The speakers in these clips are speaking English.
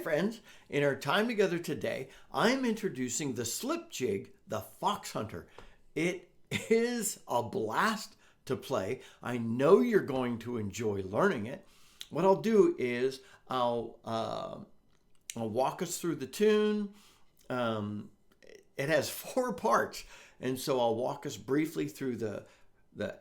friends, in our time together today, I'm introducing the slip jig, the Foxhunter. It is a blast to play. I know you're going to enjoy learning it. What I'll do is I'll walk us through the tune. It has 4 parts, and so I'll walk us briefly through the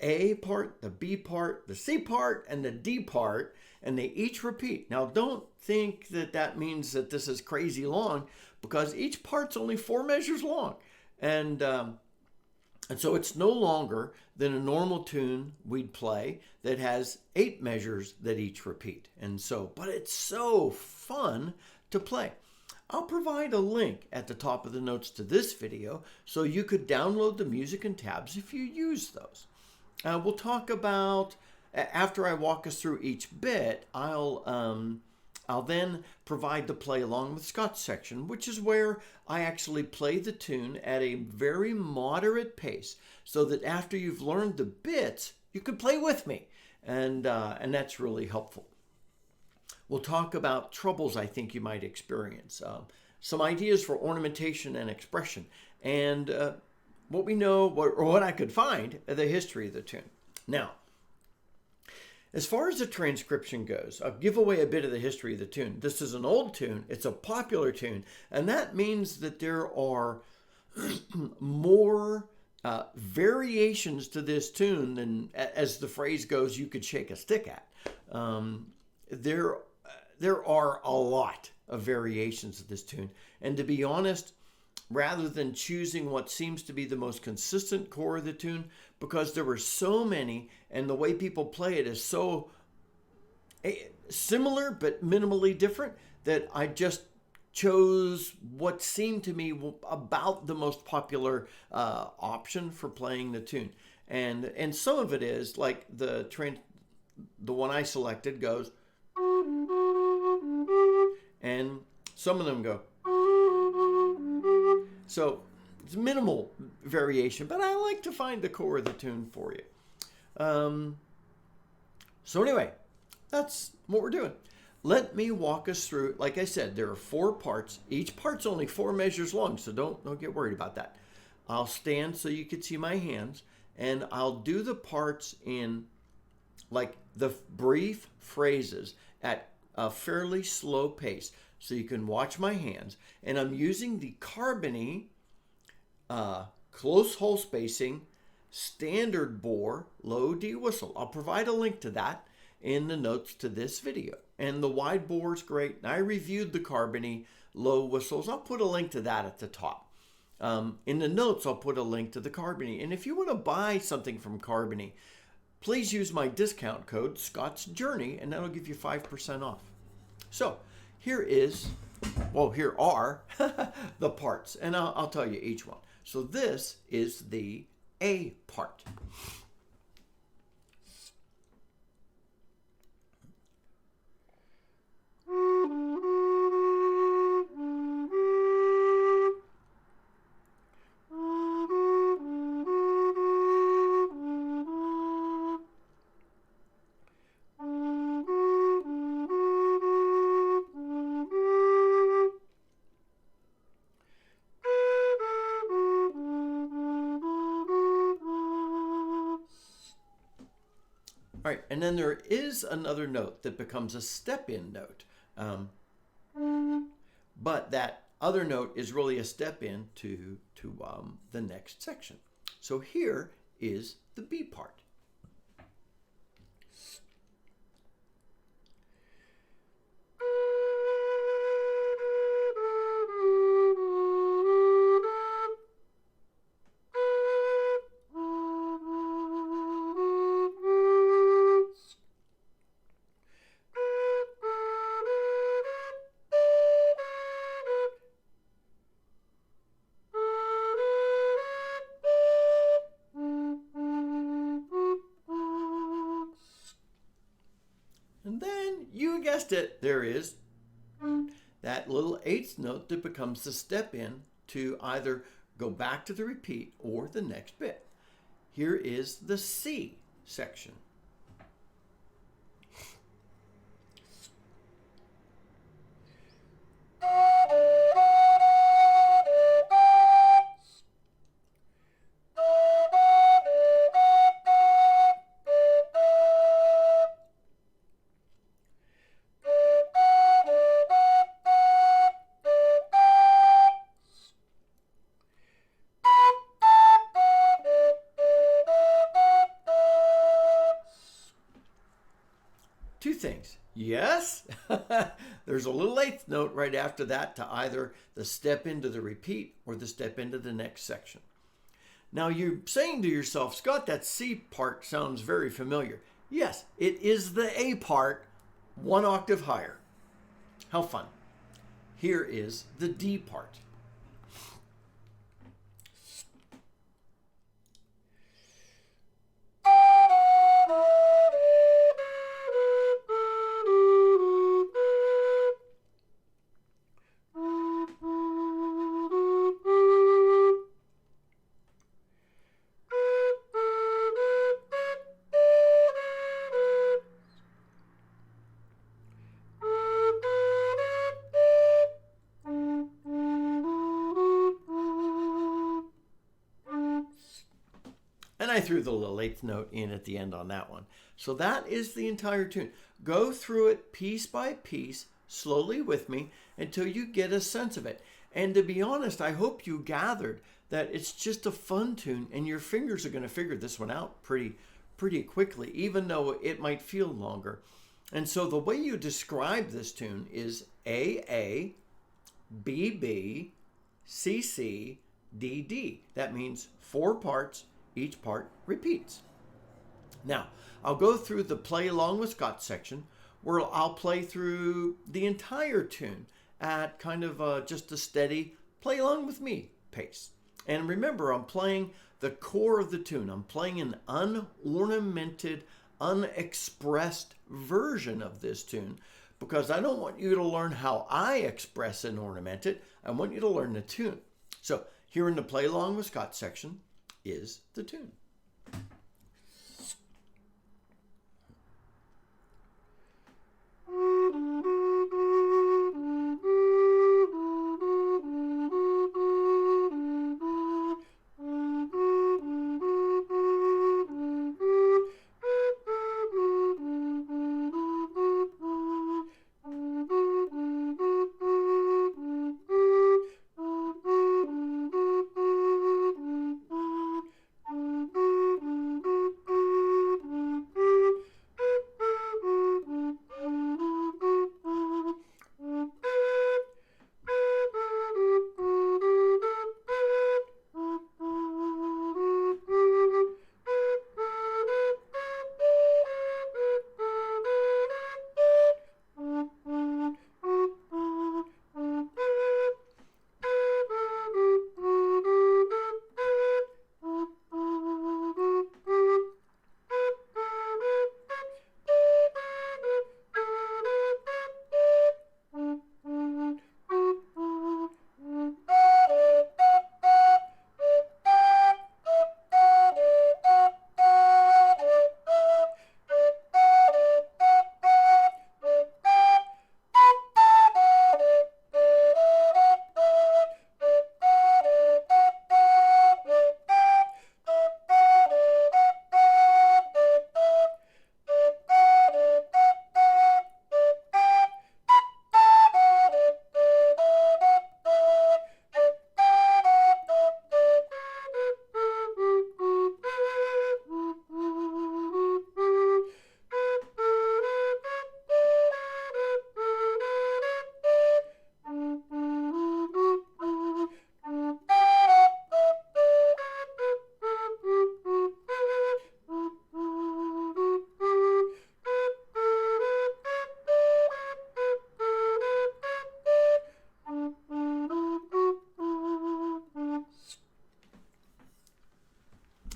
A part, the B part, the C part, and the D part, and they each repeat. Now, don't think that that means that this is crazy long, because each part's only 4 measures long, and so it's no longer than a normal tune we'd play that has 8 measures that each repeat. And so, but it's so fun to play. I'll provide a link at the top of the notes to this video so you could download the music and tabs if you use those. We'll talk about, after I walk us through each bit, I'll then provide the play along with Scott's section, which is where I actually play the tune at a very moderate pace so that after you've learned the bits, you can play with me. And that's really helpful. We'll talk about troubles I think you might experience, some ideas for ornamentation and expression, and what we know, or what I could find, the history of the tune. Now, as far as the transcription goes, I'll give away a bit of the history of the tune. This is an old tune, it's a popular tune, and that means that there are more variations to this tune than, as the phrase goes, you could shake a stick at. There are a lot of variations of this tune. And to be honest, rather than choosing what seems to be the most consistent core of the tune, because there were so many and the way people play it is so similar but minimally different, that I just chose what seemed to me about the most popular option for playing the tune. And some of it is like the one I selected goes, and some of them go. So it's minimal variation, but I like to find the core of the tune for you. So anyway, that's what we're doing. Let me walk us through. Like I said, there are 4 parts. Each part's only 4 measures long, so don't get worried about that. I'll stand so you can see my hands, and I'll do the parts in like the brief phrases at a fairly slow pace, so you can watch my hands. And I'm using the carbony close hole spacing standard bore low D whistle. I'll provide a link to that in the notes to this video. And the wide bore is great. I reviewed the carbony low whistles. I'll put a link to that at the top. In the notes, I'll put a link to the carbony. And if you want to buy something from Carbony, please use my discount code, Scott's Journey, and that'll give you 5% off. So here are the parts, and I'll tell you each one. So this is the A part. All right, and then there is another note that becomes a step-in note. But that other note is really a step-in to the next section. So here is the B part. And then, you guessed it, there is that little 8th note that becomes the step in to either go back to the repeat or the next bit. Here is the C section. things. Yes, there's a little eighth note right after that to either the step into the repeat or the step into the next section. Now you're saying to yourself, Scott, that C part sounds very familiar. Yes, it is the A part, one octave higher. How fun. Here is the D part. And I threw the little eighth note in at the end on that one. So that is the entire tune. Go through it piece by piece, slowly with me, until you get a sense of it. And to be honest, I hope you gathered that it's just a fun tune, and your fingers are going to figure this one out pretty quickly, even though it might feel longer. And so the way you describe this tune is A, B, B, C, C, D, D. That means 4 parts. Each part repeats. Now, I'll go through the play along with Scott section where I'll play through the entire tune at kind of just a steady play along with me pace. And remember, I'm playing the core of the tune. I'm playing an unornamented, unexpressed version of this tune because I don't want you to learn how I express and ornament it. I want you to learn the tune. So here in the play along with Scott section is the tune.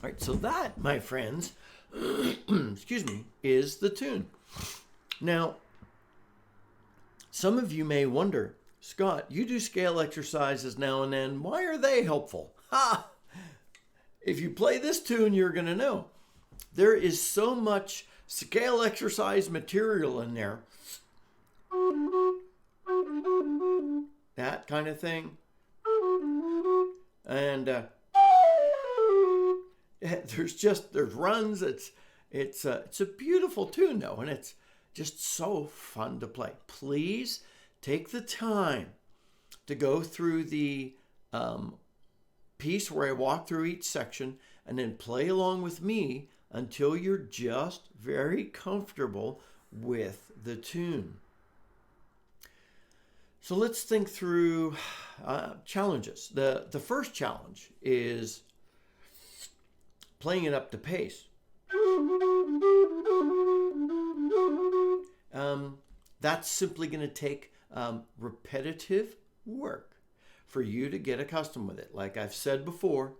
All right, so that, my friends, excuse me, is the tune. Now, some of you may wonder, Scott, you do scale exercises now and then. Why are they helpful? Ha! If you play this tune, you're going to know. There is so much scale exercise material in there. That kind of thing. And there's runs. It's a beautiful tune though, and it's just so fun to play. Please take the time to go through the piece where I walk through each section and then play along with me until you're just very comfortable with the tune. So let's think through challenges. The first challenge is playing it up to pace. That's simply going to take repetitive work for you to get accustomed with it. Like I've said before,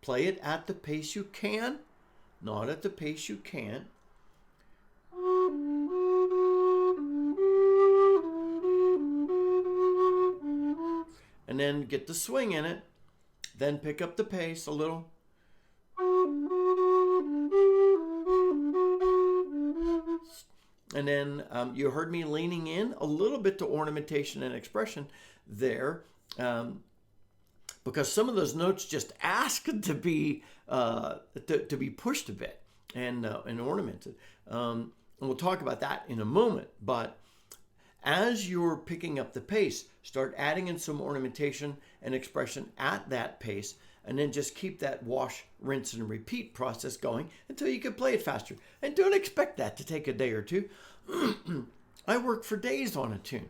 play it at the pace you can, not at the pace you can't. And then get the swing in it. Then pick up the pace a little. And then you heard me leaning in a little bit to ornamentation and expression there, because some of those notes just ask to be pushed a bit and ornamented. And we'll talk about that in a moment. But as you're picking up the pace, start adding in some ornamentation and expression at that pace, and then just keep that wash, rinse, and repeat process going until you can play it faster. And don't expect that to take a day or two. I work for days on a tune.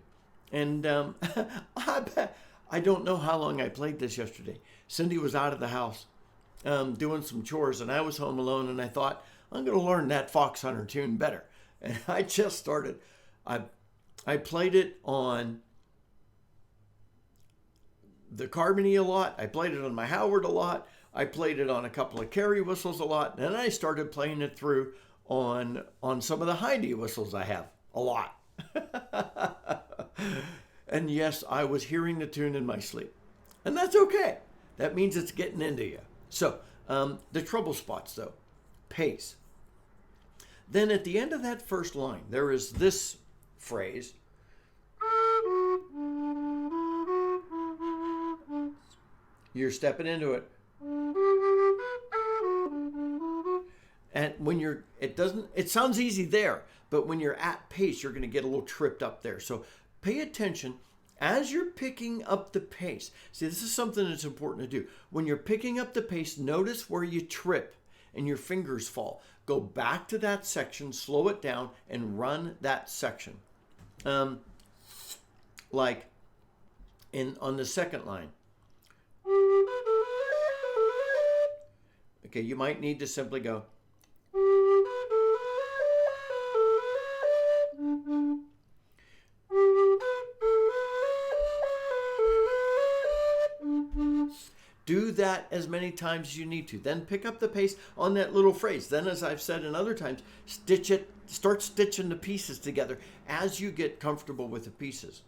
And I don't know how long I played this yesterday. Cindy was out of the house doing some chores, and I was home alone, and I thought, I'm going to learn that Foxhunter tune better. And I just started. I played it on the carbony a lot. I played it on my Howard a lot. I played it on a couple of carry whistles a lot. And then I started playing it through on some of the high D whistles I have a lot. And yes, I was hearing the tune in my sleep. And that's okay. That means it's getting into you. So the trouble spots though, pace. Then at the end of that first line, there is this phrase. You're stepping into it. And when it sounds easy there, but when you're at pace, you're going to get a little tripped up there. So pay attention as you're picking up the pace. See, this is something that's important to do. When you're picking up the pace, notice where you trip and your fingers fall. Go back to that section, slow it down, and run that section. Like on the second line. Okay, you might need to simply go. Do that as many times as you need to. Then pick up the pace on that little phrase. Then, as I've said in other times, stitch it, start stitching the pieces together as you get comfortable with the pieces.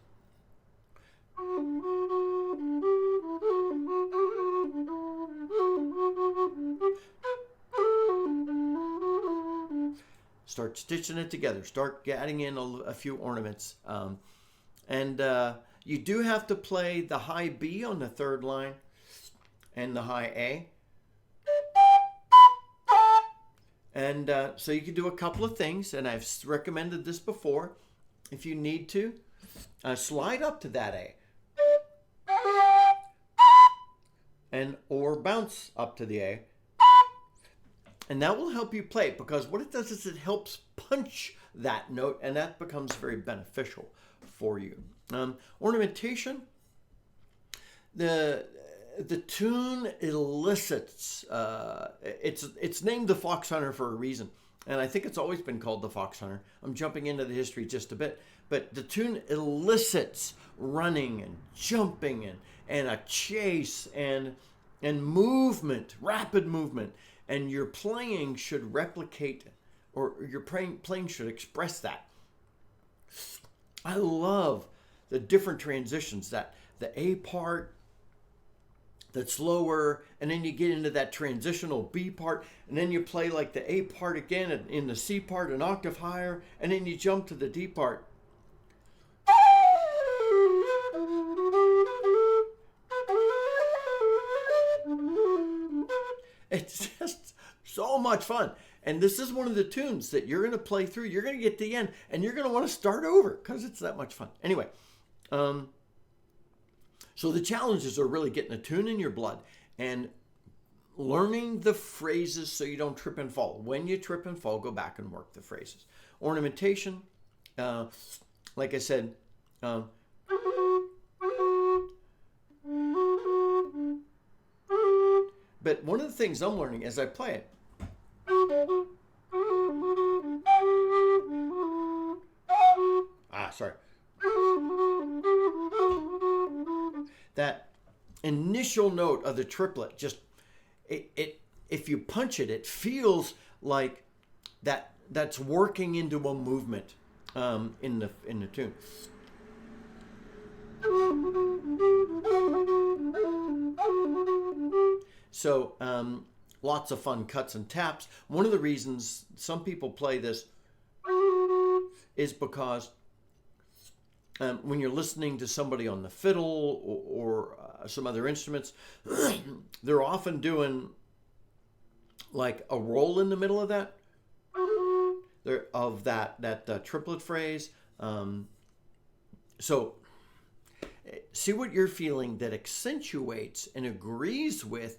Start stitching it together. Start adding in a few ornaments. You do have to play the high B on the third line and the high A. And so you can do a couple of things, and I've recommended this before. If you need to, slide up to that A. Or bounce up to the A. And that will help you play it, because what it does is it helps punch that note, and that becomes very beneficial for you. Ornamentation, the tune elicits, it's named the Foxhunter for a reason, and I think it's always been called the Foxhunter. I'm jumping into the history just a bit, but the tune elicits running and jumping and a chase and movement, rapid movement. And your playing should replicate, or your playing should express that. I love the different transitions, that the A part that's lower, and then you get into that transitional B part, and then you play like the A part again, and in the C part an octave higher, and then you jump to the D part. It's just so much fun. And this is one of the tunes that you're going to play through. You're going to get to the end, and you're going to want to start over because it's that much fun. Anyway, so the challenges are really getting a tune in your blood and learning the phrases so you don't trip and fall. When you trip and fall, go back and work the phrases. Ornamentation, like I said, but one of the things I'm learning as I play it, sorry, that initial note of the triplet, just it if you punch it, it feels like that's working into a movement in the tune. So lots of fun cuts and taps. One of the reasons some people play this is because when you're listening to somebody on the fiddle or some other instruments, they're often doing like a roll in the middle of that, that triplet phrase. So see what you're feeling that accentuates and agrees with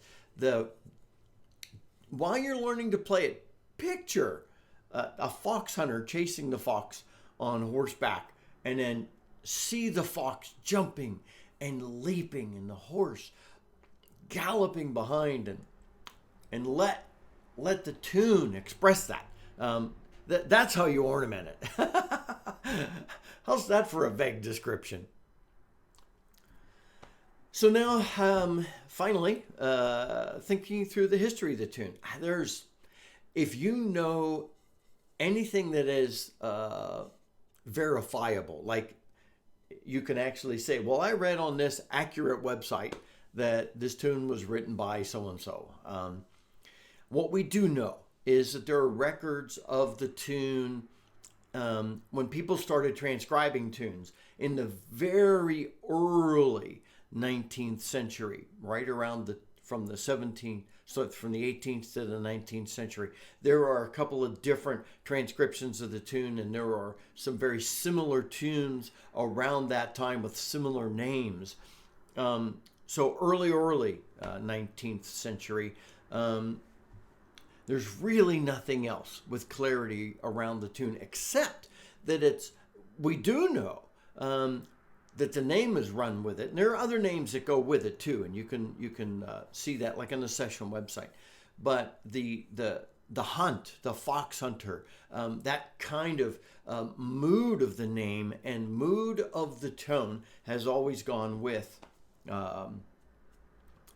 while you're learning to play it. Picture a fox hunter chasing the fox on horseback, and then see the fox jumping and leaping and the horse galloping behind, and let the tune express that. That's how you ornament it. How's that for a vague description? So now, finally, thinking through the history of the tune. If you know anything that is verifiable, like you can actually say, well, I read on this accurate website that this tune was written by so-and-so. What we do know is that there are records of the tune when people started transcribing tunes in the very early 19th century, right around from the 18th to the 19th century. There are a couple of different transcriptions of the tune, and there are some very similar tunes around that time with similar names. So early 19th century, there's really nothing else with clarity around the tune, except that we do know that the name is run with it, and there are other names that go with it too, and you can see that like on the session website. But the hunt, the Foxhunter, that kind of mood of the name and mood of the tone has always gone with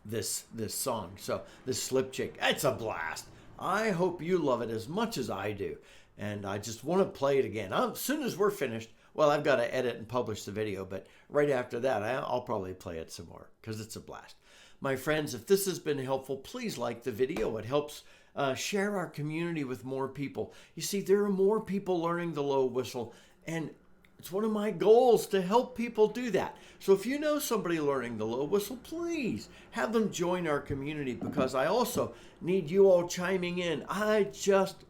this song. So this slip jig, it's a blast. I hope you love it as much as I do, and I just want to play it again. As soon as we're finished, well, I've got to edit and publish the video, but right after that, I'll probably play it some more because it's a blast. My friends, if this has been helpful, please like the video. It helps share our community with more people. You see, there are more people learning the low whistle, and it's one of my goals to help people do that. So if you know somebody learning the low whistle, please have them join our community, because I also need you all chiming in. I just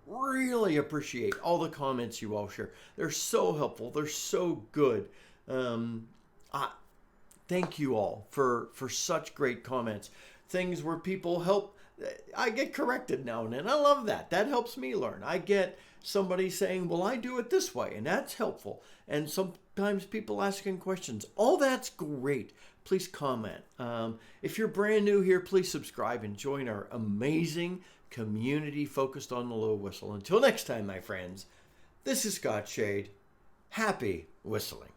really appreciate all the comments you all share. They're so helpful. They're so good. Thank you all for such great comments. Things where people help. I get corrected now and then. I love that. That helps me learn. I get somebody saying, well, I do it this way, and that's helpful. And sometimes people asking questions. All that's great. Please comment. If you're brand new here, please subscribe and join our amazing community focused on the low whistle. Until next time, my friends, this is Scott Shade. Happy whistling.